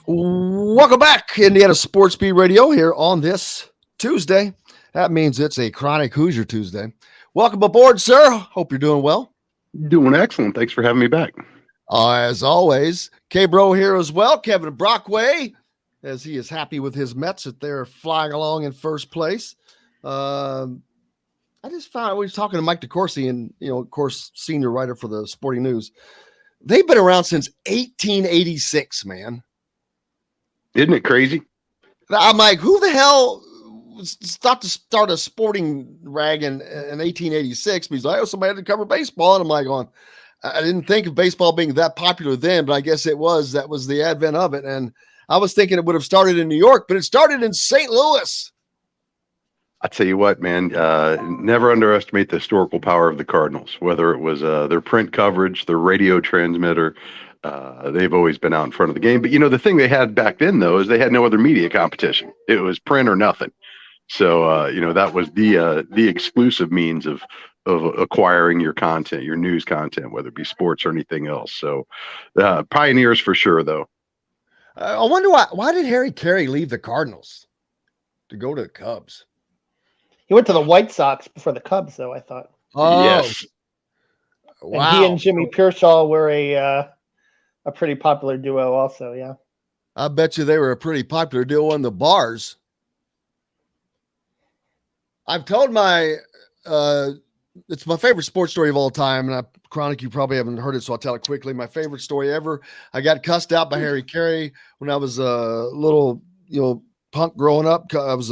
Welcome back, Indiana Sports Beat Radio, here on this Tuesday. That means it's a Chronic Hoosier Tuesday. Welcome aboard, sir. Hope you're doing well. Doing excellent. Thanks for having me back. As always, K-Bro here as well. Kevin Brockway, as he is happy with his Mets that they're flying along in first place. I just found, we were talking to Mike DeCourcy, and, of course, senior writer for the Sporting News. They've been around since 1886, man. Isn't it crazy? I'm like, who the hell thought to start a sporting rag in 1886? But he's like, somebody had to cover baseball. And I'm like, I didn't think of baseball being that popular then, but I guess it was. That was the advent of it. And I was thinking it would have started in New York, but it started in St. Louis. I tell you what, man, never underestimate the historical power of the Cardinals, whether it was their print coverage, their radio transmitter. They've always been out in front of the game. But, the thing they had back then, though, is they had no other media competition. It was print or nothing. So, that was the exclusive means of acquiring your content, your news content, whether it be sports or anything else. So pioneers for sure, though. I wonder why did Carey leave the Cardinals to go to the Cubs? He went to the White Sox before the Cubs, though, I thought. Oh, yes. Wow. And he and Jimmy Piershaw were a pretty popular duo also, yeah. I bet you they were a pretty popular duo in the bars. I've told it's my favorite sports story of all time, and Chronic, you probably haven't heard it, so I'll tell it quickly. My favorite story ever. I got cussed out by Harry Carey when I was a little, punk growing up. I was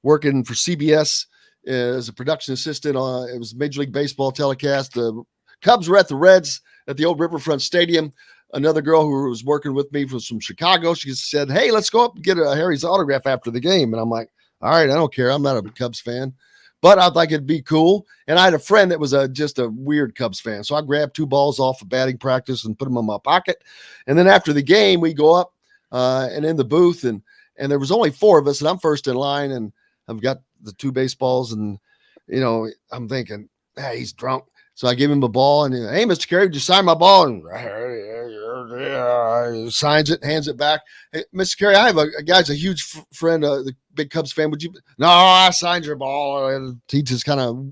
working for CBS as a production assistant on, it was Major League Baseball telecast. The Cubs were at the Reds at the old Riverfront Stadium. Another girl who was working with me was from Chicago. She said, "Hey, let's go up and get Harry's autograph after the game." And I'm like, all right, I don't care. I'm not a Cubs fan, but I thought it'd be cool. And I had a friend that was just a weird Cubs fan. So I grabbed 2 balls off of batting practice and put them in my pocket. And then after the game, we go up and in the booth, and there was only 4 of us, and I'm first in line, and I've got the 2 baseballs, and, I'm thinking, he's drunk. So I give him a ball, and hey, Mr. Carey, would you sign my ball? And he signs it, hands it back. Hey, Mr. Carey, I have a guy's a huge friend, the big Cubs fan. Would you? No, I signed your ball. And he just kind of,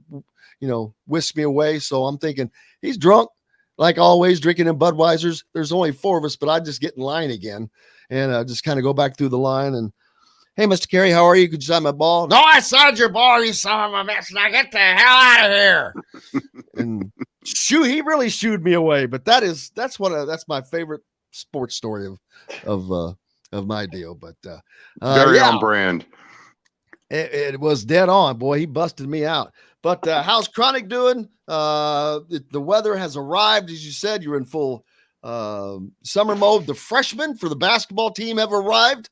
whisked me away. So I'm thinking he's drunk, like always, drinking in Budweiser's. There's only 4 of us, but I just get in line again, and just kind of go back through the line and. Hey, Mr. Carey, how are you? Could you sign my ball? No, I signed your ball, you son of a bitch. Now get the hell out of here. And he really shooed me away. But that's my favorite sports story of my deal. But very on brand. It was dead on, boy. He busted me out. But how's Chronic doing? The weather has arrived, as you said. You're in full summer mode. The freshmen for the basketball team have arrived.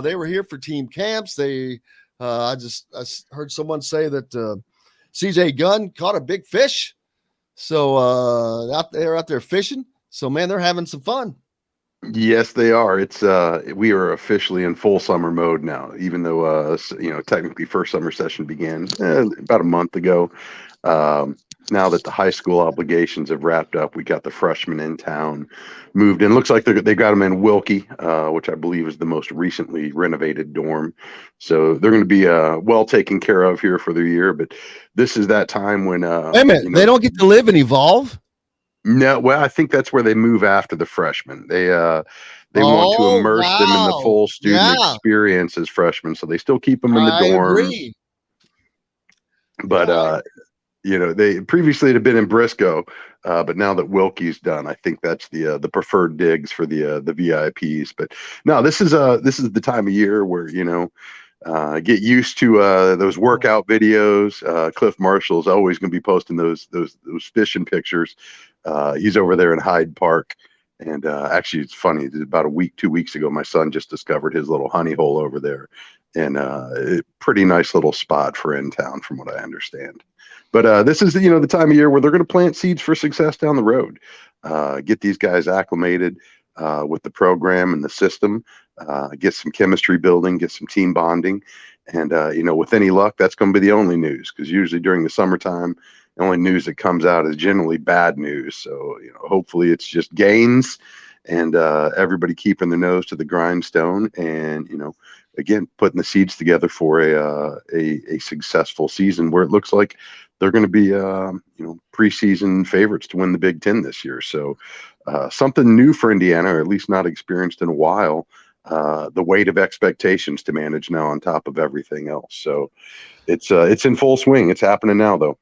They were here for team camps. I heard someone say that CJ Gunn caught a big fish. So out there fishing. So man, they're having some fun. Yes, they are. It's we are officially in full summer mode now, even though technically first summer session began about a month ago. Now that the high school obligations have wrapped up, we got the freshmen in town, moved in. Looks like they got them in Wilkie, which I believe is the most recently renovated dorm. So they're going to be well taken care of here for the year. But this is that time when wait a minute, they don't get to live and evolve. No, well, I think that's where they move after the freshmen. They want to immerse them in the full student experience as freshmen, so they still keep them in the dorm. Agree. But they previously had been in Briscoe, but now that Wilkie's done, I think that's the preferred digs for the VIPs. But no, this is the time of year where get used to those workout videos. Cliff Marshall is always going to be posting those fishing pictures. He's over there in Hyde Park, and actually, it's funny. About 2 weeks ago, my son just discovered his little honey hole over there, and pretty nice little spot for in town, from what I understand. But this is the time of year where they're going to plant seeds for success down the road. Get these guys acclimated with the program and the system. Get some chemistry building, get some team bonding, and with any luck, that's going to be the only news, because usually during the summertime, the only news that comes out is generally bad news. So hopefully it's just gains, and everybody keeping their nose to the grindstone, and again, putting the seeds together for a successful season where it looks like they're going to be preseason favorites to win the Big Ten this year. So something new for Indiana, or at least not experienced in a while. The weight of expectations to manage now on top of everything else. So it's in full swing. It's happening now, though.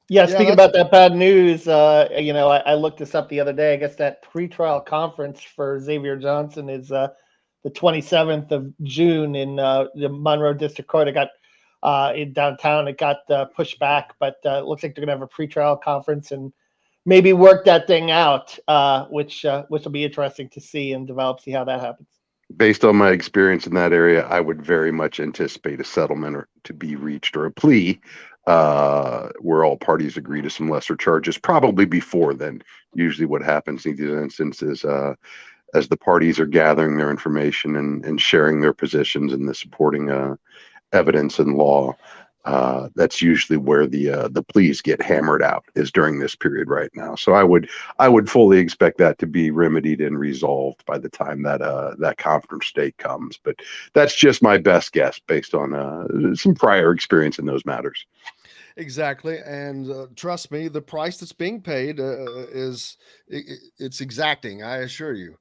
Yeah, speaking about that bad news, I looked this up the other day. I guess that pretrial conference for Xavier Johnson is the 27th of June in the Monroe District Court. It got in downtown. It got pushed back, but it looks like they're going to have a pretrial conference and maybe work that thing out, which will be interesting to see and develop, see how that happens. Based on my experience in that area, I would very much anticipate a settlement or to be reached, or a plea where all parties agree to some lesser charges, probably before then. Usually what happens in these instances, as the parties are gathering their information and sharing their positions and the supporting evidence and law, that's usually where the pleas get hammered out, is during this period right now. So I would fully expect that to be remedied and resolved by the time that conference date comes. But that's just my best guess based on some prior experience in those matters. Exactly, and trust me, the price that's being paid it's exacting. I assure you,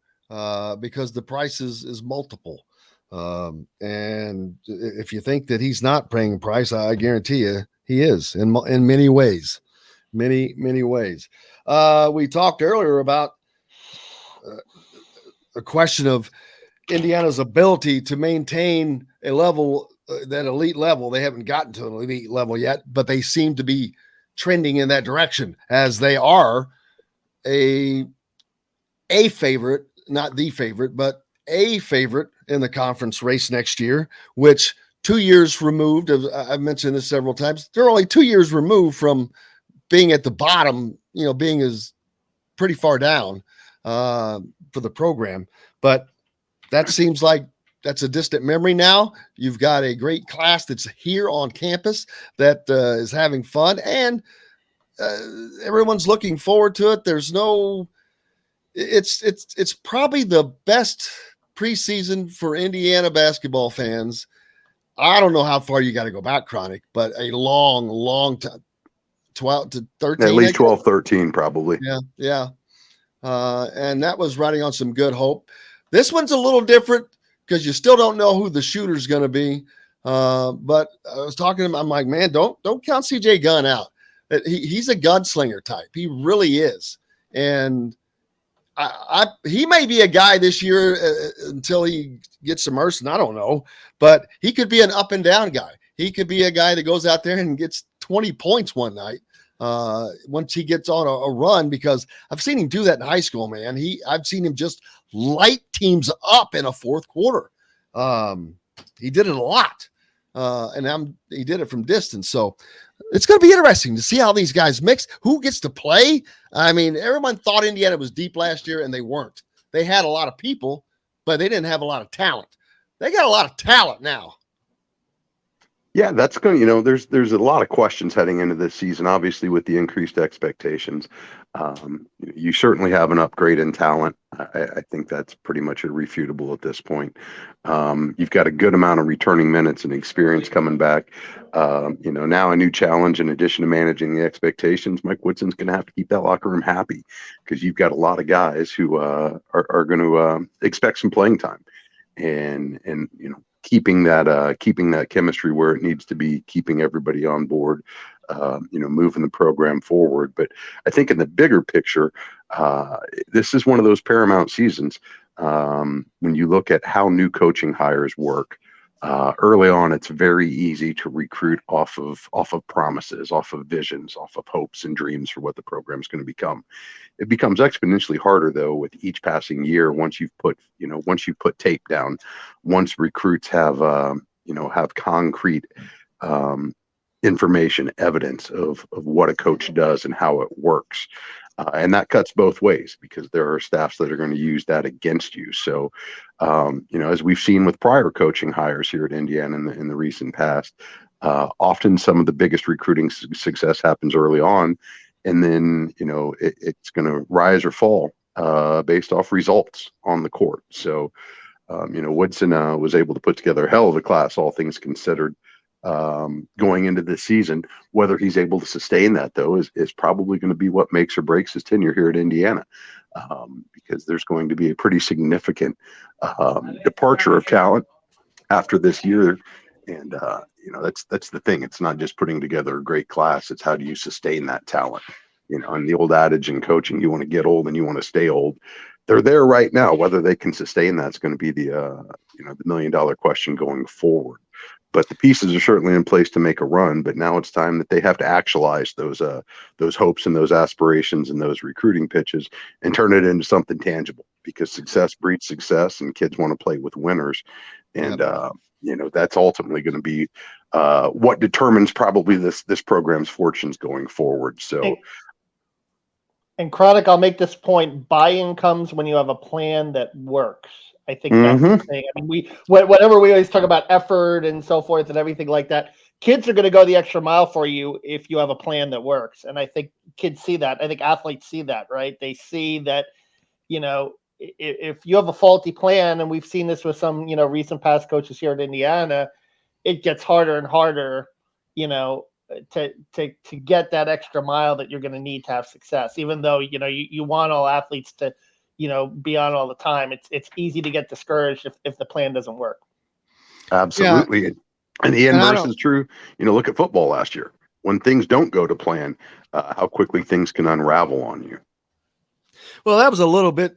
because the price is multiple. And if you think that he's not paying a price, I guarantee you he is in many ways, many ways. We talked earlier about a question of Indiana's ability to maintain a level, that elite level. They haven't gotten to an elite level yet, but they seem to be trending in that direction, as they are a favorite, not the favorite, but a favorite in the conference race next year, which 2 years removed, I've mentioned this several times, they're only 2 years removed from being at the bottom, being as pretty far down for the program. But that seems like that's a distant memory now. You've got a great class that's here on campus that is having fun, and everyone's looking forward to it. There's no, it's probably the best preseason for Indiana basketball fans. I don't know how far you got to go back, Chronic, but a long time, 12 to 13. At least 12, 13, probably. Yeah. And that was riding on some good hope. This one's a little different because you still don't know who the shooter's going to be. But I was talking to him. I'm like, man, don't count CJ Gunn out. He's a gunslinger type. He really is. And he may be a guy this year until he gets immersed, and I don't know, but he could be an up and down guy. He could be a guy that goes out there and gets 20 points one night once he gets on a run, because I've seen him do that in high school, man. I've seen him just light teams up in a fourth quarter. He did it a lot, and he did it from distance. So it's going to be interesting to see how these guys mix, who gets to play. I mean, everyone thought Indiana was deep last year, and they weren't. They had a lot of people, but they didn't have a lot of talent. They got a lot of talent now. Yeah, that's going to, there's a lot of questions heading into this season, obviously, with the increased expectations. You certainly have an upgrade in talent. I think that's pretty much irrefutable at this point. You've got a good amount of returning minutes and experience coming back. Now a new challenge in addition to managing the expectations. Mike Woodson's going to have to keep that locker room happy, because you've got a lot of guys who are going to expect some playing time, and keeping that chemistry where it needs to be, keeping everybody on board, moving the program forward. But I think in the bigger picture, this is one of those paramount seasons. When you look at how new coaching hires work, early on, it's very easy to recruit off of promises, off of visions, off of hopes and dreams for what the program is going to become. It becomes exponentially harder, though, with each passing year. Once you've put tape down, once recruits have concrete information, evidence of what a coach does and how it works. And that cuts both ways, because there are staffs that are going to use that against you. So, as we've seen with prior coaching hires here at Indiana in the recent past, often some of the biggest recruiting success happens early on, and then it's going to rise or fall based off results on the court. So, Woodson was able to put together a hell of a class, all things considered, going into this season. Whether he's able to sustain that, though, is probably going to be what makes or breaks his tenure here at Indiana, because there's going to be a pretty significant departure of talent after this year. And that's the thing. It's not just putting together a great class. It's how do you sustain that talent? And the old adage in coaching, you want to get old and you want to stay old. They're there right now. Whether they can sustain that's going to be the $1 million question going forward. But the pieces are certainly in place to make a run. But now it's time that they have to actualize those hopes and those aspirations and those recruiting pitches and turn it into something tangible, because success breeds success, and kids want to play with winners. And that's ultimately going to be what determines probably this program's fortunes going forward. So. And Chronic, I'll make this point: buy-in comes when you have a plan that works. I think that's the thing. I mean, whatever we always talk about effort and so forth and everything like that, kids are going to go the extra mile for you if you have a plan that works. And I think kids see that. I think athletes see that, right? They see that, if you have a faulty plan, and we've seen this with some, recent past coaches here at Indiana, it gets harder and harder, to get that extra mile that you're going to need to have success. Even though, you want all athletes to, be on all the time. It's easy to get discouraged if the plan doesn't work. Absolutely. Yeah. And the inverse is true. Look at football last year. When things don't go to plan, how quickly things can unravel on you. Well, that was a little bit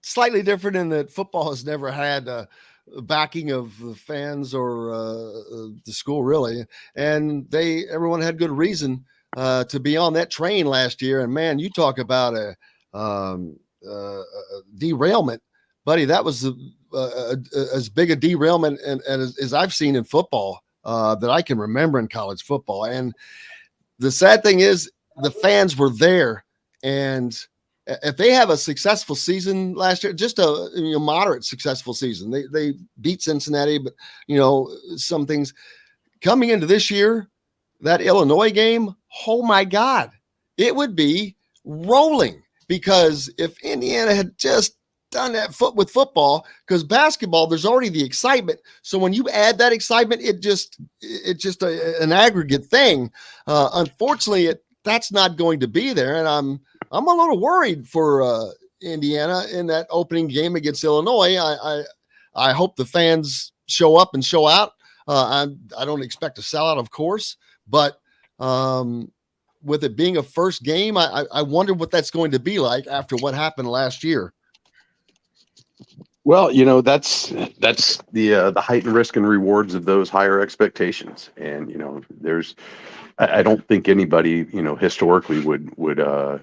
slightly different in that football has never had backing of the fans or the school, really. And everyone had good reason to be on that train last year. And man, you talk about a derailment, buddy. That was as big a derailment and as I've seen in football that I can remember in college football. And the sad thing is the fans were there, and if they have a successful season last year, just a moderate successful season, they beat Cincinnati, but some things coming into this year, that Illinois game, oh my God, it would be rolling, because if Indiana had just done that with football, because basketball, there's already the excitement. So when you add that excitement, it's just an aggregate thing. Unfortunately, that's not going to be there. And I'm a little worried for Indiana in that opening game against Illinois. I hope the fans show up and show out. I don't expect a sellout, of course, but with it being a first game, I wonder what that's going to be like after what happened last year. Well, that's the heightened risk and rewards of those higher expectations. And I don't think anybody historically would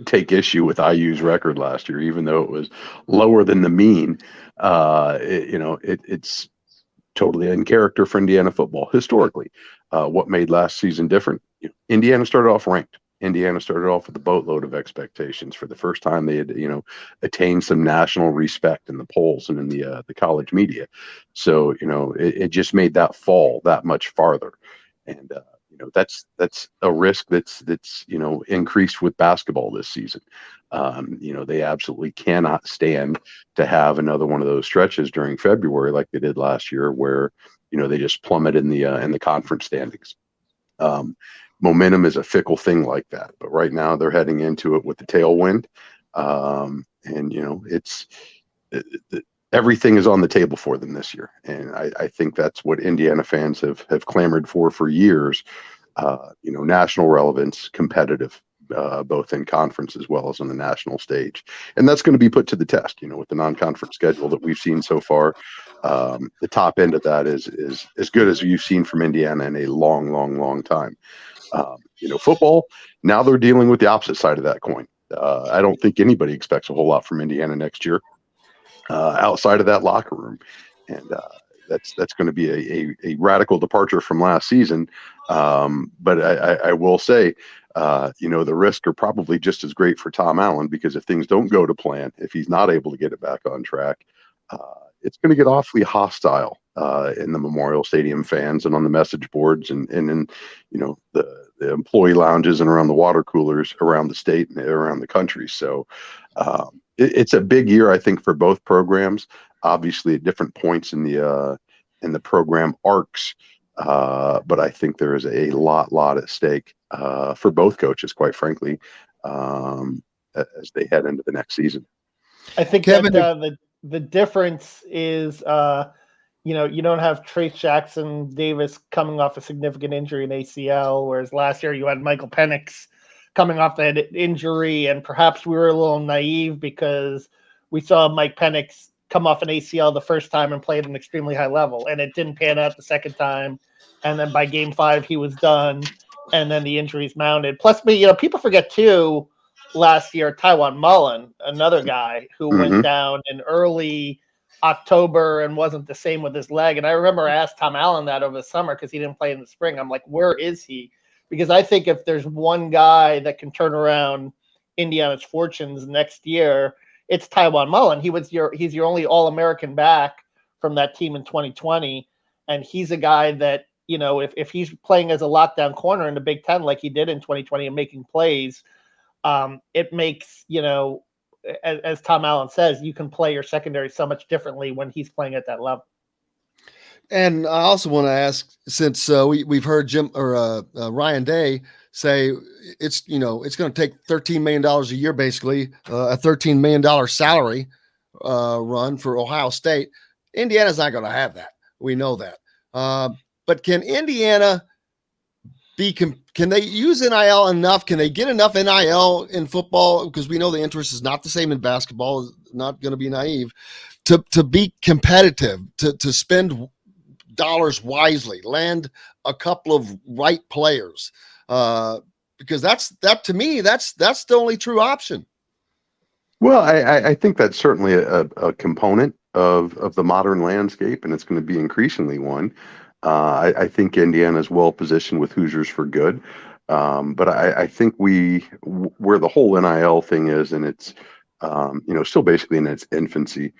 take issue with IU's record last year, even though it was lower than the mean. It's totally in character for Indiana football historically. What made last season different? Indiana started off ranked. Indiana started off with a boatload of expectations. For the first time, they had, attained some national respect in the polls and in the college media. So, it just made that fall that much farther. And, that's a risk that's increased with basketball this season. They absolutely cannot stand to have another one of those stretches during February like they did last year, where, they just plummet in the conference standings. Momentum is a fickle thing like that, but right now they're heading into it with the tailwind. Everything is on the table for them this year. And I think that's what Indiana fans have clamored for years. National relevance, competitive, both in conference as well as on the national stage. And that's going to be put to the test, with the non-conference schedule that we've seen so far. The top end of that is as good as you've seen from Indiana in a long, long, long time. Football, now they're dealing with the opposite side of that coin. I don't think anybody expects a whole lot from Indiana next year outside of that locker room. And that's going to be a radical departure from last season. But I will say, the risks are probably just as great for Tom Allen, because if things don't go to plan, if he's not able to get it back on track, it's going to get awfully hostile in the Memorial Stadium fans and on the message boards and in, the employee lounges and around the water coolers around the state and around the country. So it's a big year, I think, for both programs, obviously at different points in the program arcs. But I think there is a lot at stake for both coaches, quite frankly, as they head into the next season. I think Kevin, that the difference is, you don't have Trace Jackson Davis coming off a significant injury in ACL, whereas last year you had Michael Penix coming off that injury, and perhaps we were a little naive because we saw Mike Penix come off an ACL the first time and play at an extremely high level, and it didn't pan out the second time, and then by game 5 he was done, and then the injuries mounted. Plus, people forget too, last year Taiwan Mullen, another guy who went down in early October and wasn't the same with his leg. And I remember I asked Tom Allen that over the summer because he didn't play in the spring. I'm like, where is he? Because I think if there's one guy that can turn around Indiana's fortunes next year, it's Taiwan Mullen. He's your only All-American back from that team in 2020. And he's a guy that, if he's playing as a lockdown corner in the Big Ten like he did in 2020 and making plays, it makes, as Tom Allen says, you can play your secondary so much differently when he's playing at that level. And I also want to ask, since we've heard Jim or Ryan Day say it's going to take $13 million a year, basically a $13 million salary run for Ohio State. Indiana's not going to have that. We know that. But can Indiana can they use NIL enough? Can they get enough NIL in football? Because we know the interest is not the same in basketball. Not going to be naive to be competitive, to spend dollars wisely, land a couple of right players. Because that to me, that's the only true option. Well, I think that's certainly a component of the modern landscape, and it's going to be increasingly one. I think Indiana is well positioned with Hoosiers for good. But I think where the whole NIL thing is, and it's, still basically in its infancy,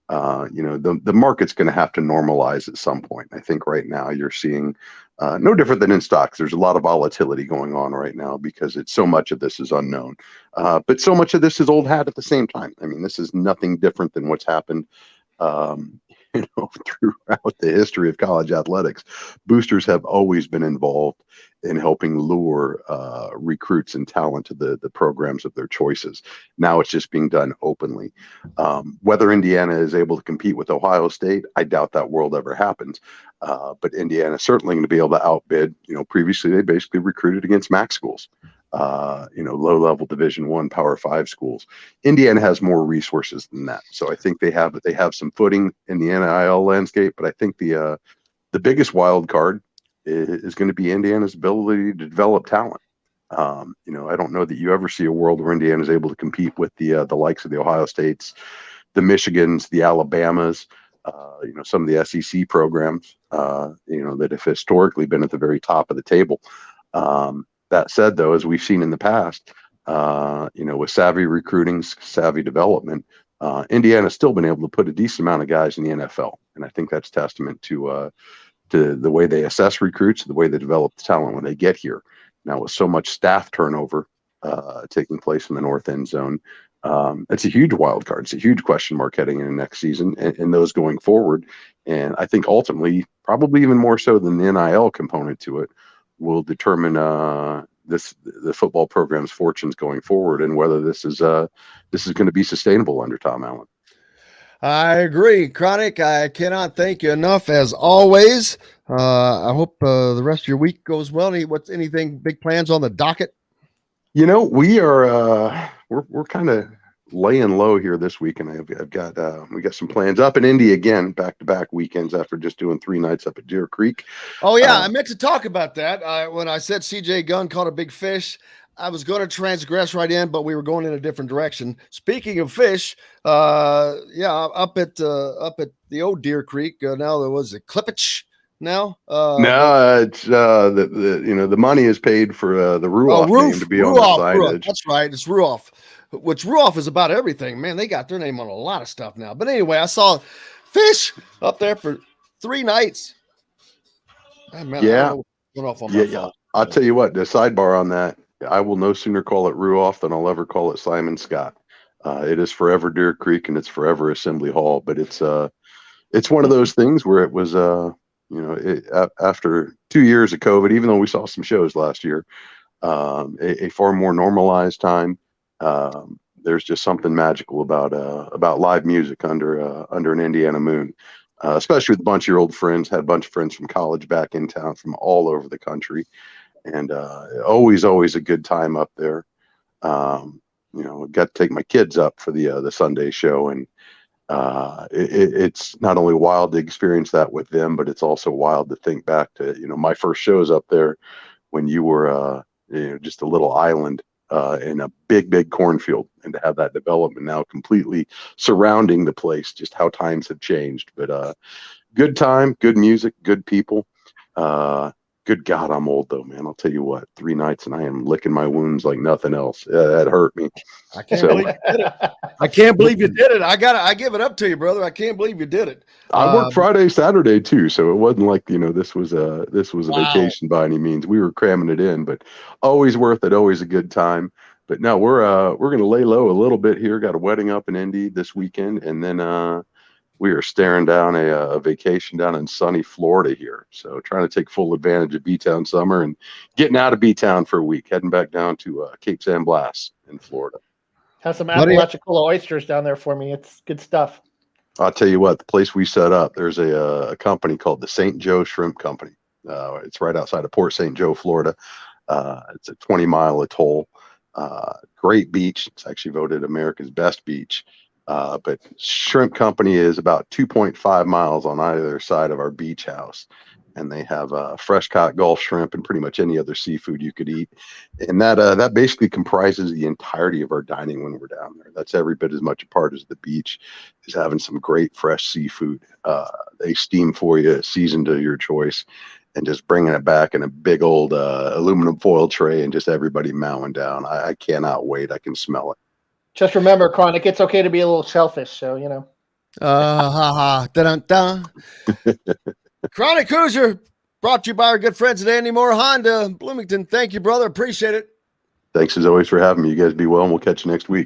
the market's going to have to normalize at some point. I think right now you're seeing no different than in stocks. There's a lot of volatility going on right now because so much of this is unknown. But so much of this is old hat at the same time. I mean, this is nothing different than what's happened throughout the history of college athletics. Boosters have always been involved in helping lure recruits and talent to the programs of their choices. Now it's just being done openly. Whether Indiana is able to compete with Ohio State, I doubt that world ever happens. But Indiana is certainly going to be able to outbid. Previously they basically recruited against MAC schools. Low-level Division I, Power 5 schools. Indiana has more resources than that, so I think they have some footing in the NIL landscape. But I think the biggest wild card is going to be Indiana's ability to develop talent. I don't know that you ever see a world where Indiana is able to compete with the likes of the Ohio States, the Michigans, the Alabamas, some of the SEC programs, that have historically been at the very top of the table. That said, though, as we've seen in the past, with savvy recruiting, savvy development, Indiana's still been able to put a decent amount of guys in the NFL. And I think that's testament to the way they assess recruits, the way they develop the talent when they get here. Now, with so much staff turnover taking place in the North End Zone, it's a huge wild card. It's a huge question mark heading into next season and those going forward. And I think ultimately, probably even more so than the NIL component to it, will determine the football program's fortunes going forward and whether this is going to be sustainable under Tom Allen. I agree, Chronic. I cannot thank you enough as always. I hope the rest of your week goes well. Anything big plans on the docket? We are we're kind of laying low here this week, and I've got we got some plans up in Indy again, back-to-back weekends after just doing 3 nights up at Deer Creek. Oh yeah, I meant to talk about that. When I said CJ Gunn caught a big fish, I was going to transgress right in, but we were going in a different direction. Speaking of fish, up at the old Deer Creek. Now there was a Clippich. Now, it's the money is paid for the Ruoff name to be on the signage. That's right, it's Ruoff. Which Ruoff is about everything, man. They got their name on a lot of stuff now. But anyway, I saw fish up there for 3 nights. Ah, man, I Yeah. don't know what's going off on my Yeah. phone. I'll tell you what, the sidebar on that, I will no sooner call it Ruoff than I'll ever call it Simon Scott. It is forever Deer Creek and it's forever Assembly Hall, but it's one of those things where it was, after 2 years of COVID, even though we saw some shows last year, a far more normalized time. There's just something magical about live music under an Indiana moon, especially with a bunch of your old friends. Had a bunch of friends from college back in town from all over the country, and always a good time up there. Got to take my kids up for the Sunday show, and it's not only wild to experience that with them, but it's also wild to think back to my first shows up there when you were just a little island in a big cornfield, and to have that development now completely surrounding the place. Just how times have changed, but good time, good music, good people. Good God, I'm old though, man. I'll tell you what, 3 nights and I am licking my wounds like nothing else. That hurt me. I can't believe you did it. I can't believe you did it. I give it up to you, brother. I can't believe you did it. I worked Friday, Saturday too, so it wasn't like this was a Wow. vacation by any means. We were cramming it in, but always worth it. Always a good time. But no, we're gonna lay low a little bit here. Got a wedding up in Indy this weekend, and then we are staring down a vacation down in sunny Florida here. So trying to take full advantage of B-Town summer and getting out of B-Town for a week, heading back down to Cape San Blas in Florida. Have some Apalachicola oysters down there for me. It's good stuff. I'll tell you what, the place we set up, there's a company called the St. Joe Shrimp Company. It's right outside of Port St. Joe, Florida. It's a 20-mile atoll. Great beach. It's actually voted America's best beach. But Shrimp Company is about 2.5 miles on either side of our beach house, and they have fresh caught Gulf shrimp and pretty much any other seafood you could eat, and that basically comprises the entirety of our dining when we're down there. That's every bit as much a part as the beach is having some great fresh seafood. They steam for you, seasoned to your choice, and just bringing it back in a big old aluminum foil tray, and just everybody mowing down. I cannot wait. I can smell it. Just remember, Chronic, it's okay to be a little shellfish, so Dun-dun-dun. Chronic Hoosier, brought to you by our good friends at Andy Moore Honda, Bloomington. Thank you, brother. Appreciate it. Thanks as always for having me. You guys be well, and we'll catch you next week.